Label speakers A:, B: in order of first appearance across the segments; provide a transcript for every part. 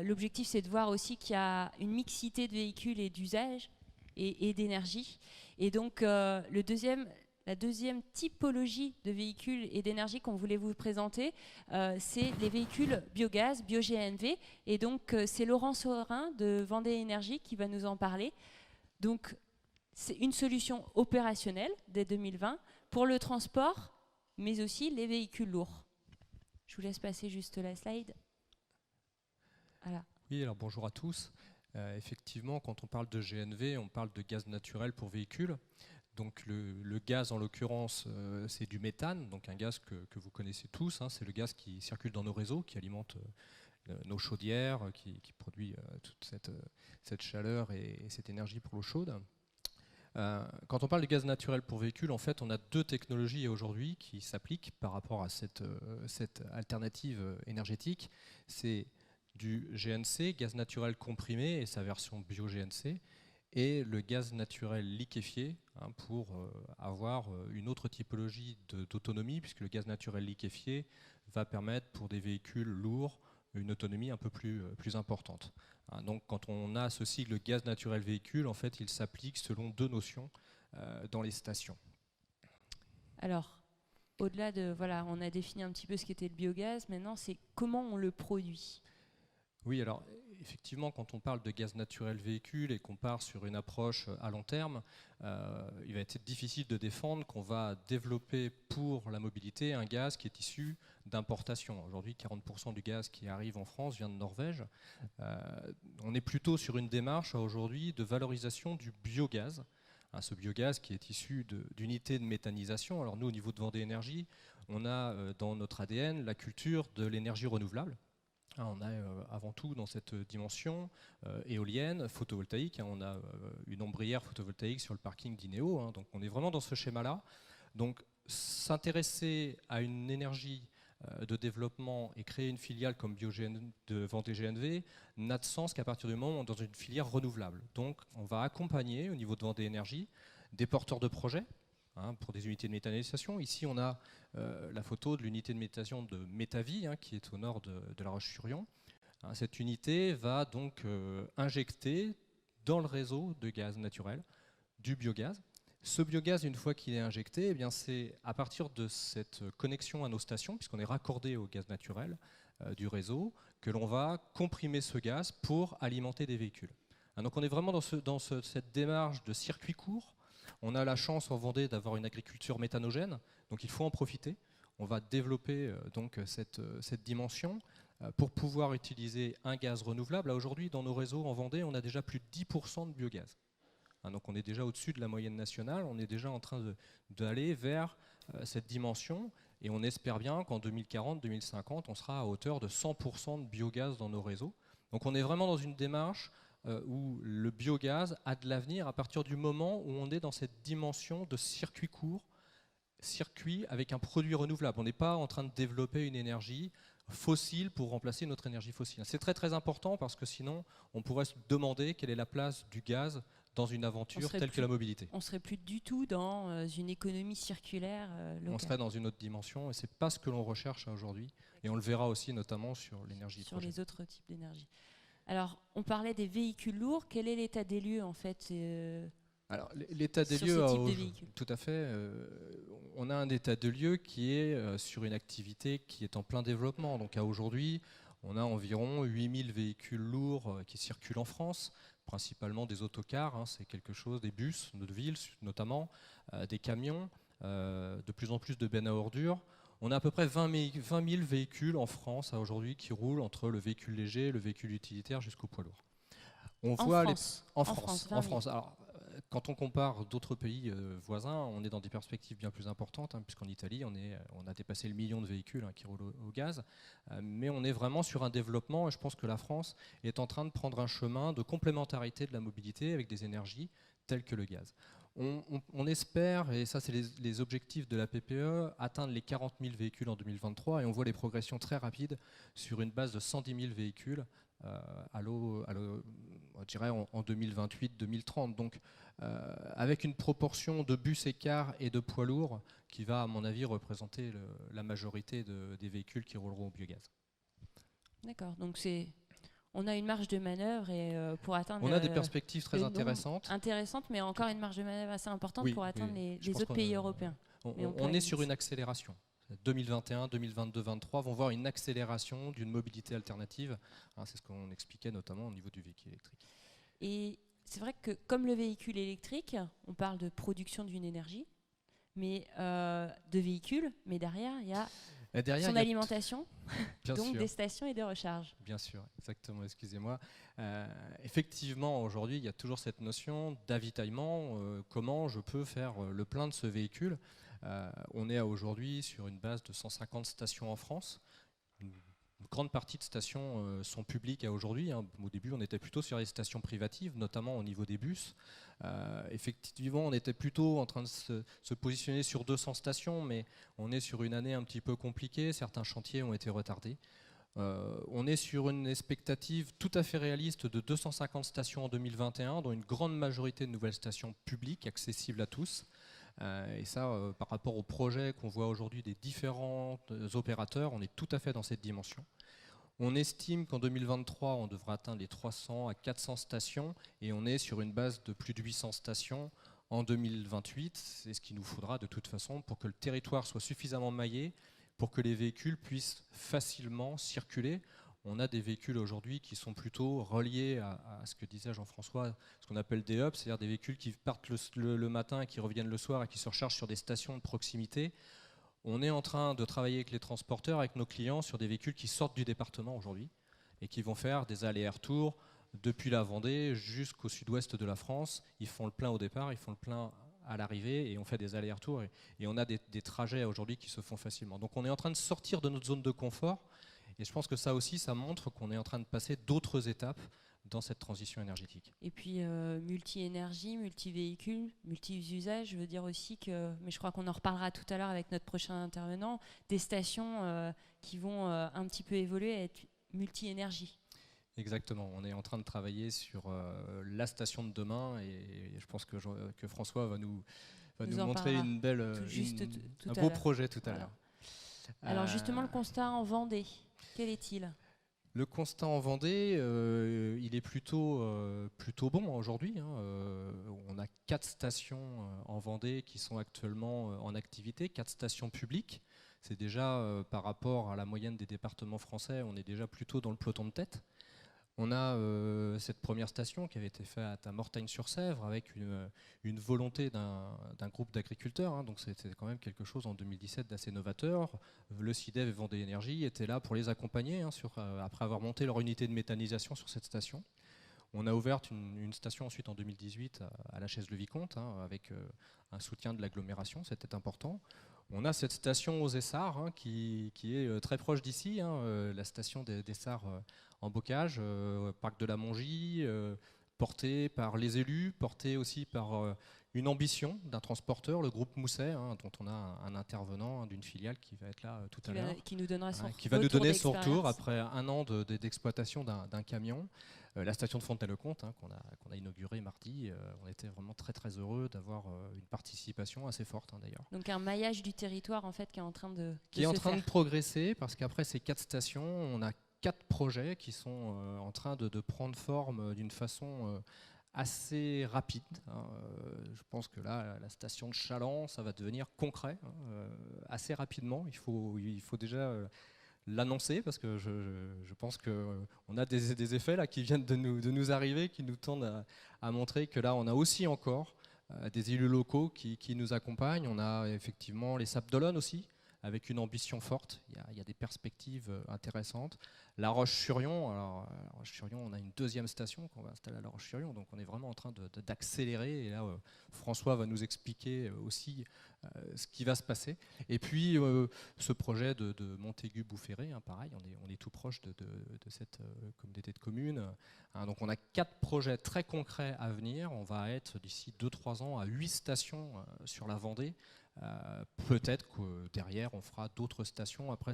A: l'objectif, c'est de voir aussi qu'il y a une mixité de véhicules et d'usages et d'énergie. Et donc, la deuxième typologie de véhicules et d'énergie qu'on voulait vous présenter, c'est les véhicules biogaz, bio-GNV. Et donc, c'est Laurent Saurin de Vendée Énergie qui va nous en parler. Donc, c'est une solution opérationnelle dès 2020 pour le transport, mais aussi les véhicules lourds. Je vous laisse passer juste la slide. Voilà.
B: Oui, alors bonjour à tous. Effectivement, quand on parle de GNV, on parle de gaz naturel pour véhicules. Donc le gaz, en l'occurrence, c'est du méthane, donc un gaz que vous connaissez tous. Hein, c'est le gaz qui circule dans nos réseaux, qui alimente nos chaudières, qui produit toute cette chaleur et cette énergie pour l'eau chaude. Quand on parle de gaz naturel pour véhicules, en fait, on a deux technologies aujourd'hui qui s'appliquent par rapport à cette alternative énergétique. C'est du GNC, gaz naturel comprimé, et sa version bio-GNC, et le gaz naturel liquéfié, hein, pour avoir une autre typologie d'autonomie, puisque le gaz naturel liquéfié va permettre pour des véhicules lourds une autonomie un peu plus importante. Hein, donc quand on a ce cycle gaz naturel véhicule, en fait, il s'applique selon deux notions dans les stations.
A: Alors, au-delà de, voilà, on a défini un petit peu ce qu'était le biogaz, maintenant c'est comment on le produit.
B: Oui, alors effectivement, quand on parle de gaz naturel véhicule et qu'on part sur une approche à long terme, il va être difficile de défendre qu'on va développer pour la mobilité un gaz qui est issu d'importation. Aujourd'hui, 40% du gaz qui arrive en France vient de Norvège. On est plutôt sur une démarche aujourd'hui de valorisation du biogaz. Hein, ce biogaz qui est issu d'unités de méthanisation. Alors nous, au niveau de Vendée Énergie, on a dans notre ADN la culture de l'énergie renouvelable. On a avant tout dans cette dimension éolienne, photovoltaïque. On a une ombrière photovoltaïque sur le parking d'Ineo. Donc on est vraiment dans ce schéma-là. Donc s'intéresser à une énergie de développement et créer une filiale comme de Vendée GNV n'a de sens qu'à partir du moment où on est dans une filière renouvelable. Donc on va accompagner au niveau de Vendée Énergie des porteurs de projets, hein, pour des unités de méthanisation. Ici, on a la photo de l'unité de méthanisation de Métavie, hein, qui est au nord de La Roche-sur-Yon. Hein, cette unité va donc injecter dans le réseau de gaz naturel du biogaz. Ce biogaz, une fois qu'il est injecté, eh bien, c'est à partir de cette connexion à nos stations, puisqu'on est raccordé au gaz naturel du réseau, que l'on va comprimer ce gaz pour alimenter des véhicules. Hein, donc on est vraiment dans cette démarche de circuit court. On a la chance en Vendée d'avoir une agriculture méthanogène, donc il faut en profiter. On va développer donc cette dimension pour pouvoir utiliser un gaz renouvelable. Aujourd'hui, dans nos réseaux en Vendée, on a déjà plus de 10% de biogaz. Hein, donc on est déjà au-dessus de la moyenne nationale, on est déjà en train d'aller vers cette dimension, et on espère bien qu'en 2040-2050, on sera à hauteur de 100% de biogaz dans nos réseaux. Donc on est vraiment dans une démarche où le biogaz a de l'avenir à partir du moment où on est dans cette dimension de circuit court, circuit avec un produit renouvelable. On n'est pas en train de développer une énergie fossile pour remplacer notre énergie fossile. C'est très très important parce que sinon on pourrait se demander quelle est la place du gaz dans une aventure telle que la mobilité.
A: On ne serait plus du tout dans une économie circulaire locale.
B: On serait dans une autre dimension et ce n'est pas ce que l'on recherche aujourd'hui. Et on le verra aussi notamment sur l'énergie hydrogène.
A: Sur les autres types d'énergie. Alors, on parlait des véhicules lourds. Quel est l'état des lieux, en fait
B: Alors, l'état des lieux, tout à fait. On a un état de lieu qui est sur une activité qui est en plein développement. Donc, à aujourd'hui, on a environ 8000 véhicules lourds qui circulent en France, principalement des autocars, hein, c'est quelque chose, des bus de ville notamment, des camions, de plus en plus de bennes à ordures. On a à peu près 20 000 véhicules en France aujourd'hui qui roulent entre le véhicule léger, le véhicule utilitaire jusqu'au poids lourd.
A: En
B: France. Alors, quand on compare d'autres pays voisins, on est dans des perspectives bien plus importantes, hein, puisqu'en Italie, on a dépassé le million de véhicules qui roulent au gaz. Mais on est vraiment sur un développement, et je pense que la France est en train de prendre un chemin de complémentarité de la mobilité avec des énergies telles que le gaz. On espère, et ça c'est les objectifs de la PPE, atteindre les 40 000 véhicules en 2023, et on voit les progressions très rapides sur une base de 110 000 véhicules je dirais en 2028-2030. Donc avec une proportion de bus et cars et de poids lourds qui va, à mon avis, représenter la majorité des véhicules qui rouleront au biogaz.
A: D'accord, donc On a une marge de manœuvre et pour atteindre.
B: On a des perspectives très intéressantes.
A: Intéressantes, mais encore une marge de manœuvre assez importante pour atteindre les autres pays européens.
B: On est sur une accélération. 2021, 2022, 2023 vont voir une accélération d'une mobilité alternative. C'est ce qu'on expliquait notamment au niveau du véhicule électrique.
A: Et c'est vrai que comme le véhicule électrique, on parle de production d'une énergie, mais de véhicules, mais derrière il y a son alimentation, donc des stations et des recharges.
B: Bien sûr, exactement, excusez-moi. Effectivement, aujourd'hui, il y a toujours cette notion d'avitaillement. Comment je peux faire le plein de ce véhicule? On est aujourd'hui sur une base de 150 stations en France. Une grande partie de stations sont publiques aujourd'hui. Au début, on était plutôt sur les stations privatives, notamment au niveau des bus. Effectivement, on était plutôt en train de se positionner sur 200 stations, mais on est sur une année un petit peu compliquée. Certains chantiers ont été retardés. On est sur une expectative tout à fait réaliste de 250 stations en 2021, dont une grande majorité de nouvelles stations publiques accessibles à tous. Et ça, par rapport au projet qu'on voit aujourd'hui des différents opérateurs, on est tout à fait dans cette dimension. On estime qu'en 2023, on devra atteindre les 300 à 400 stations et on est sur une base de plus de 800 stations en 2028. C'est ce qu'il nous faudra de toute façon pour que le territoire soit suffisamment maillé, pour que les véhicules puissent facilement circuler. On a des véhicules aujourd'hui qui sont plutôt reliés à ce que disait Jean-François, ce qu'on appelle des hubs, c'est-à-dire des véhicules qui partent le matin et qui reviennent le soir et qui se rechargent sur des stations de proximité. On est en train de travailler avec les transporteurs, avec nos clients, sur des véhicules qui sortent du département aujourd'hui et qui vont faire des allers-retours depuis la Vendée jusqu'au sud-ouest de la France. Ils font le plein au départ, ils font le plein à l'arrivée et on fait des allers-retours et on a des trajets aujourd'hui qui se font facilement. Donc on est en train de sortir de notre zone de confort. Et je pense que ça aussi, ça montre qu'on est en train de passer d'autres étapes dans cette transition énergétique.
A: Et puis multi-énergie, multi-véhicule, multi-usage, je veux dire aussi que, mais je crois qu'on en reparlera tout à l'heure avec notre prochain intervenant, des stations qui vont un petit peu évoluer à être multi-énergie.
B: Exactement, on est en train de travailler sur la station de demain et je pense que François va nous montrer une belle, un beau projet tout à l'heure.
A: Alors justement, le constat en Vendée, quel est-il ?
B: Le constat en Vendée, il est plutôt bon aujourd'hui. On a 4 stations en Vendée qui sont actuellement en activité, 4 stations publiques. C'est déjà, par rapport à la moyenne des départements français, on est déjà plutôt dans le peloton de tête. On a cette première station qui avait été faite à Mortagne-sur-Sèvre avec une volonté d'un groupe d'agriculteurs. Donc c'était quand même quelque chose en 2017 d'assez novateur. Le CIDEV et Vendée Énergie étaient là pour les accompagner après avoir monté leur unité de méthanisation sur cette station. On a ouvert une station ensuite en 2018 à la Chaise-le-Vicomte avec un soutien de l'agglomération, c'était important. On a cette station aux Essarts qui est très proche d'ici, la station des Essarts en Bocage, parc de la Mongie, portée par les élus, portée aussi par une ambition d'un transporteur, le groupe Mousset, dont on a un intervenant d'une filiale qui va être là tout à l'heure.
A: Qui nous donnera son
B: qui va nous donner son retour après un an d'exploitation d'un camion. La station de Fontenay-le-Comte qu'on a inaugurée mardi, on était vraiment très très heureux d'avoir une participation assez forte d'ailleurs.
A: Donc un maillage du territoire en fait qui est en train de
B: progresser parce qu'après ces 4 stations, on a 4 projets qui sont en train de prendre forme d'une façon assez rapide. Je pense que là, la station de Chaland, ça va devenir concret assez rapidement. Il faut déjà l'annoncer parce que je pense qu'on a des effets là qui viennent de nous arriver, qui nous tendent à montrer que là, on a aussi encore des élus locaux qui nous accompagnent. On a effectivement les Sables d'Olonne aussi, avec une ambition forte. Il y a des perspectives intéressantes. La Roche-sur-Yon, on a une deuxième station qu'on va installer à La Roche-sur-Yon, donc on est vraiment en train d'accélérer. Et là, François va nous expliquer aussi ce qui va se passer. Et puis, ce projet de Montaigu-Boufféré, pareil, on est tout proche de cette communauté de communes. Donc on a 4 projets très concrets à venir. On va être d'ici 2-3 ans à 8 stations sur la Vendée. Peut-être que derrière on fera d'autres stations après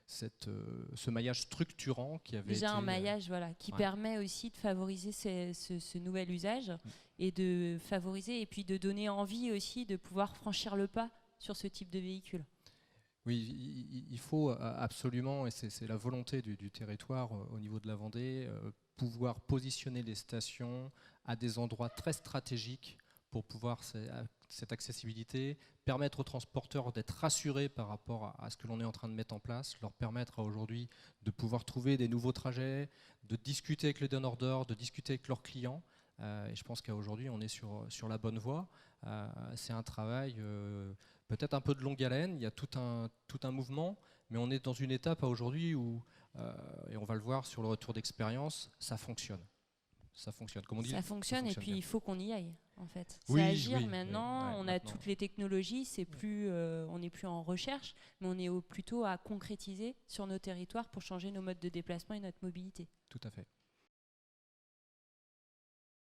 B: ce maillage structurant qui avait
A: déjà été un maillage qui permet aussi de favoriser ce nouvel usage et de favoriser et puis de donner envie aussi de pouvoir franchir le pas sur ce type de véhicule.
B: Oui, il faut absolument, et c'est la volonté du territoire au niveau de la Vendée, pouvoir positionner les stations à des endroits très stratégiques pour pouvoir cette accessibilité, permettre aux transporteurs d'être rassurés par rapport à ce que l'on est en train de mettre en place, leur permettre aujourd'hui de pouvoir trouver des nouveaux trajets, de discuter avec les donneurs d'ordre, de discuter avec leurs clients. Et je pense qu'aujourd'hui, on est sur la bonne voie. C'est un travail peut-être un peu de longue haleine, il y a tout un mouvement, mais on est dans une étape aujourd'hui où, et on va le voir sur le retour d'expérience, ça fonctionne. Ça fonctionne, comme on dit.
A: Ça fonctionne et puis
B: bien.
A: il faut qu'on y aille, en fait.
B: Oui,
A: C'est agir
B: oui,
A: maintenant,
B: ouais,
A: on a
B: maintenant.
A: toutes les technologies, on n'est plus en recherche, mais on est plutôt à concrétiser sur nos territoires pour changer nos modes de déplacement et notre mobilité.
B: Tout à fait.